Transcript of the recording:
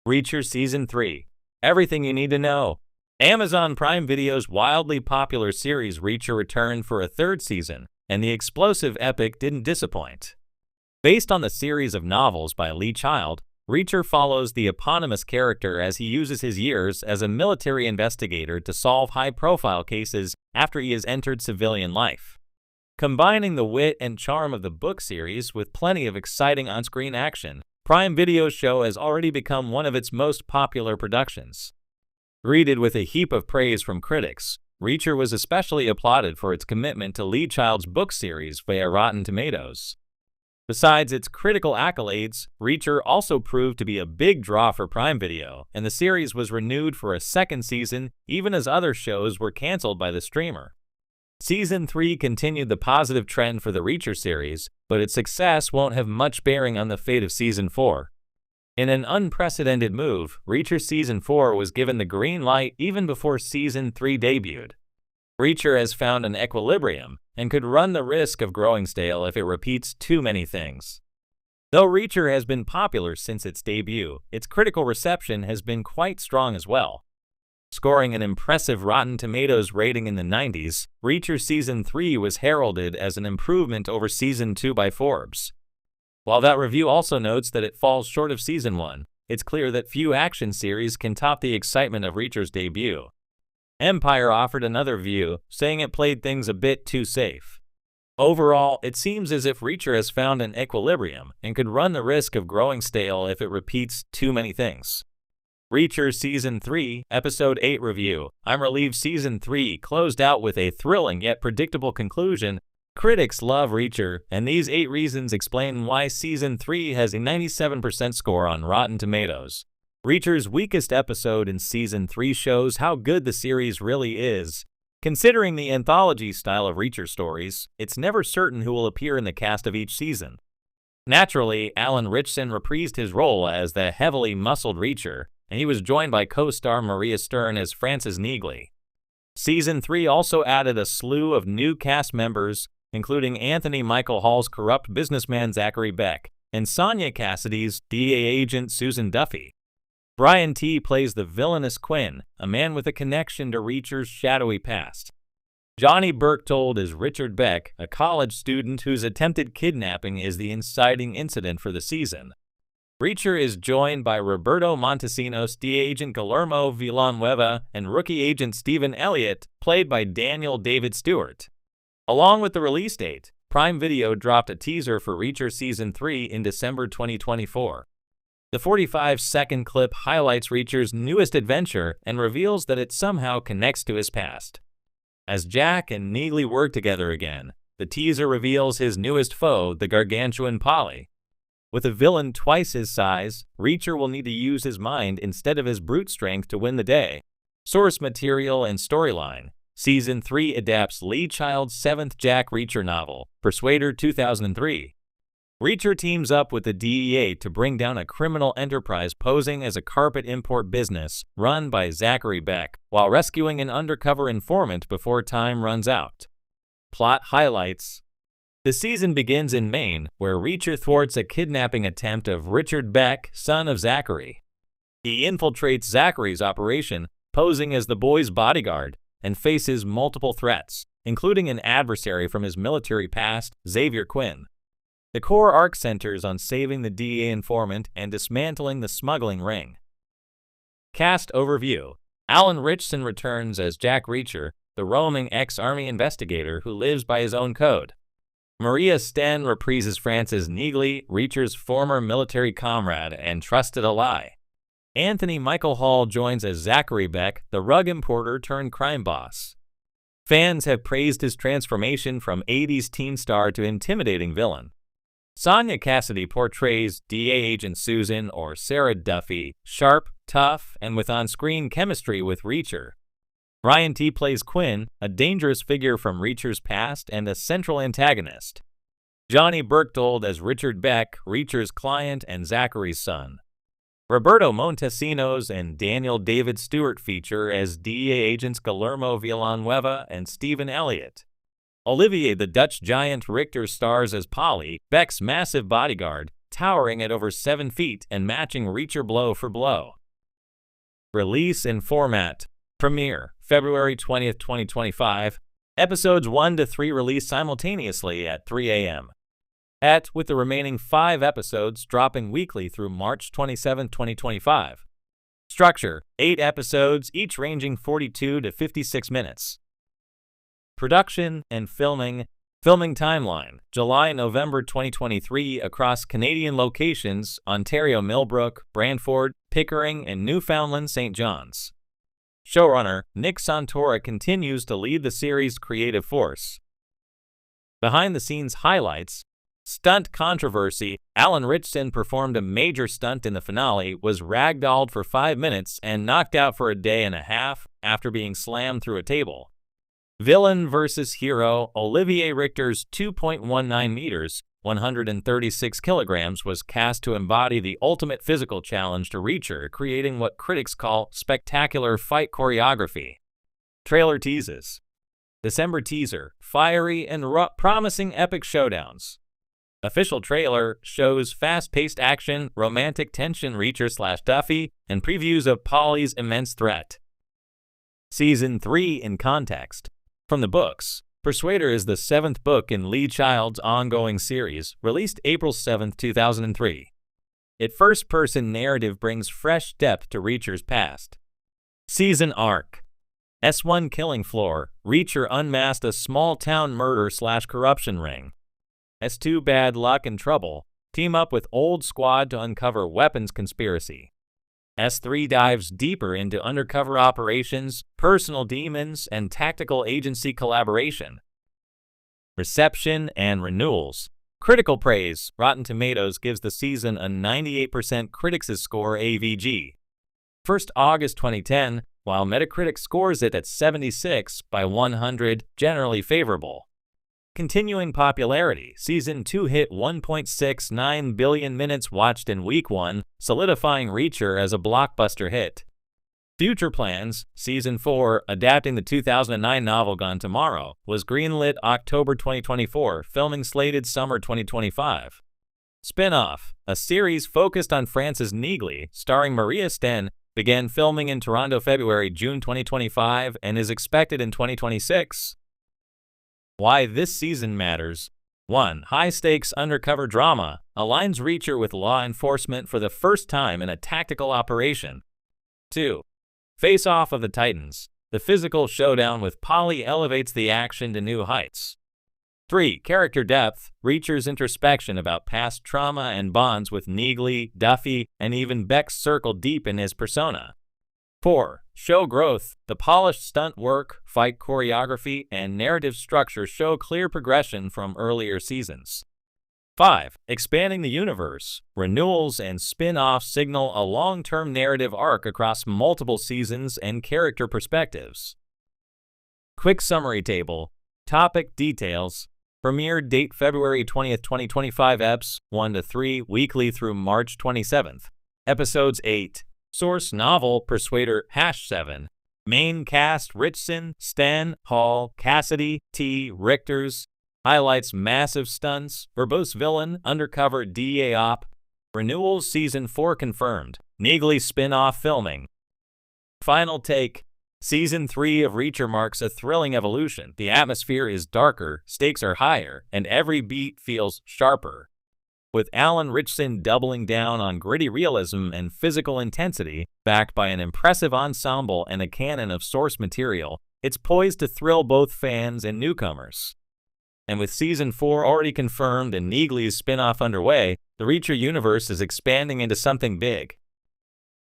Reacher Season 3. Everything you need to know. Amazon Prime Video's wildly popular series Reacher returned for a third season, and the explosive epic didn't disappoint. Based on the series of novels by Lee Child, Reacher follows the eponymous character as he uses his years as a military investigator to solve high-profile cases after he has entered civilian life. Combining the wit and charm of the book series with plenty of exciting on-screen action, Prime Video's show has already become one of its most popular productions. Greeted with a heap of praise from critics, Reacher was especially applauded for its commitment to Lee Child's book series via Rotten Tomatoes. Besides its critical accolades, Reacher also proved to be a big draw for Prime Video, and the series was renewed for a second season even as other shows were canceled by the streamer. Season 3 continued the positive trend for the Reacher series, but its success won't have much bearing on the fate of Season 4. In an unprecedented move, Reacher Season 4 was given the green light even before Season 3 debuted. Reacher has found an equilibrium and could run the risk of growing stale if it repeats too many things. Though Reacher has been popular since its debut, its critical reception has been quite strong as well. Scoring an impressive Rotten Tomatoes rating in the 90s, Reacher Season 3 was heralded as an improvement over Season 2 by Forbes. While that review also notes that it falls short of Season 1, it's clear that few action series can top the excitement of Reacher's debut. Empire offered another view, saying it played things a bit too safe. Overall, it seems as if Reacher has found an equilibrium and could run the risk of growing stale if it repeats too many things. Reacher Season 3, Episode 8 Review. I'm relieved Season 3 closed out with a thrilling yet predictable conclusion. Critics love Reacher, and these 8 reasons explain why Season 3 has a 97% score on Rotten Tomatoes. Reacher's weakest episode in Season 3 shows how good the series really is. Considering the anthology style of Reacher stories, it's never certain who will appear in the cast of each season. Naturally, Alan Ritchson reprised his role as the heavily muscled Reacher, and he was joined by co-star Maria Stern as Frances Neagley. Season 3 also added a slew of new cast members, including Anthony Michael Hall's corrupt businessman Zachary Beck, and Sonia Cassidy's DEA agent Susan Duffy. Brian T. plays the villainous Quinn, a man with a connection to Reacher's shadowy past. Johnny Berchtold is Richard Beck, a college student whose attempted kidnapping is the inciting incident for the season. Reacher is joined by Roberto Montesinos, DEA agent Guillermo Villanueva, and rookie agent Stephen Elliott, played by Daniel David Stewart. Along with the release date, Prime Video dropped a teaser for Reacher Season 3 in December 2024. The 45-second clip highlights Reacher's newest adventure and reveals that it somehow connects to his past. As Jack and Neagley work together again, the teaser reveals his newest foe, the gargantuan Polly. With a villain twice his size, Reacher will need to use his mind instead of his brute strength to win the day. Source material and storyline. Season 3 adapts Lee Child's 7th Jack Reacher novel, Persuader 2003. Reacher teams up with the DEA to bring down a criminal enterprise posing as a carpet import business run by Zachary Beck, while rescuing an undercover informant before time runs out. Plot highlights. The season begins in Maine, where Reacher thwarts a kidnapping attempt of Richard Beck, son of Zachary. He infiltrates Zachary's operation, posing as the boy's bodyguard, and faces multiple threats, including an adversary from his military past, Xavier Quinn. The core arc centers on saving the DEA informant and dismantling the smuggling ring. Cast overview. Alan Ritchson returns as Jack Reacher, the roaming ex-army investigator who lives by his own code. Maria Sten reprises Frances Neagley, Reacher's former military comrade and trusted ally. Anthony Michael Hall joins as Zachary Beck, the rug importer turned crime boss. Fans have praised his transformation from 80s teen star to intimidating villain. Sonia Cassidy portrays DEA agent Susan or Sarah Duffy, sharp, tough, and with on-screen chemistry with Reacher. Ryan T. plays Quinn, a dangerous figure from Reacher's past and a central antagonist. Johnny Berchtold as Richard Beck, Reacher's client and Zachary's son. Roberto Montesinos and Daniel David Stewart feature as DEA agents Guillermo Villanueva and Stephen Elliott. Olivier the Dutch Giant Richter stars as Polly, Beck's massive bodyguard, towering at over 7 feet and matching Reacher blow for blow. Release and format. Premiere, February 20th, 2025. Episodes 1 to 3 released simultaneously at 3 a.m. With the remaining 5 episodes dropping weekly through March 27, 2025. Structure: 8 episodes, each ranging 42 to 56 minutes. Production and filming. Filming timeline: July-November 2023 across Canadian locations: Ontario Millbrook, Brantford, Pickering, and Newfoundland St. John's. Showrunner: Nick Santora continues to lead the series' creative force. Behind-the-scenes highlights. Stunt controversy: Alan Ritchson performed a major stunt in the finale, was ragdolled for 5 minutes, and knocked out for a day and a half after being slammed through a table. Villain vs. hero: Olivier Richter's 2.19 meters, 136 kilograms was cast to embody the ultimate physical challenge to Reacher, creating what critics call spectacular fight choreography. Trailer teases. December teaser: fiery and promising epic showdowns. Official trailer shows fast-paced action, romantic tension, Reacher/Duffy, and previews of Polly's immense threat. Season 3 in context. From the books, Persuader is the 7th book in Lee Child's ongoing series, released April 7, 2003. Its first-person narrative brings fresh depth to Reacher's past. Season arc. S1 killing floor: Reacher unmasked a small-town murder/corruption ring. S2 bad luck and trouble: team up with old squad to uncover weapons conspiracy. S3 dives deeper into undercover operations, personal demons, and tactical agency collaboration. Reception and renewals. Critical praise: Rotten Tomatoes gives the season a 98% critics' score AVG. 1st August 2010, while Metacritic scores it at 76 by 100, generally favorable. Continuing popularity: Season 2 hit 1.69 billion minutes watched in Week 1, solidifying Reacher as a blockbuster hit. Future plans: Season 4, adapting the 2009 novel Gone Tomorrow, was greenlit October 2024, filming slated summer 2025. Spin-off: a series focused on Frances Neagley, starring Maria Sten, began filming in Toronto February-June 2025 and is expected in 2026. Why this season matters. 1. High-stakes undercover drama aligns Reacher with law enforcement for the first time in a tactical operation. 2. Face-off of the Titans. The physical showdown with Polly elevates the action to new heights. 3. Character depth. Reacher's introspection about past trauma and bonds with Neagley, Duffy, and even Beck's circle deep in his persona. 4. Show growth. The polished stunt work, fight choreography, and narrative structure show clear progression from earlier seasons. 5. Expanding the universe. Renewals and spin-offs signal a long-term narrative arc across multiple seasons and character perspectives. Quick summary table. Topic details. Premiere date February 20th, 2025. Eps 1 to 3 weekly through March 27th. Episodes 8. Source: novel Persuader #7. Main cast: Ritchson, Sten, Hall, Cassidy, T. Richters. Highlights: massive stunts, verbose villain, undercover DEA op. Renewals: Season 4 confirmed. Neagley spin-off filming. Final take. Season 3 of Reacher marks a thrilling evolution. The atmosphere is darker, stakes are higher, and every beat feels sharper. With Alan Ritchson doubling down on gritty realism and physical intensity, backed by an impressive ensemble and a canon of source material, it's poised to thrill both fans and newcomers. And with Season 4 already confirmed and Neagley's spin-off underway, the Reacher universe is expanding into something big.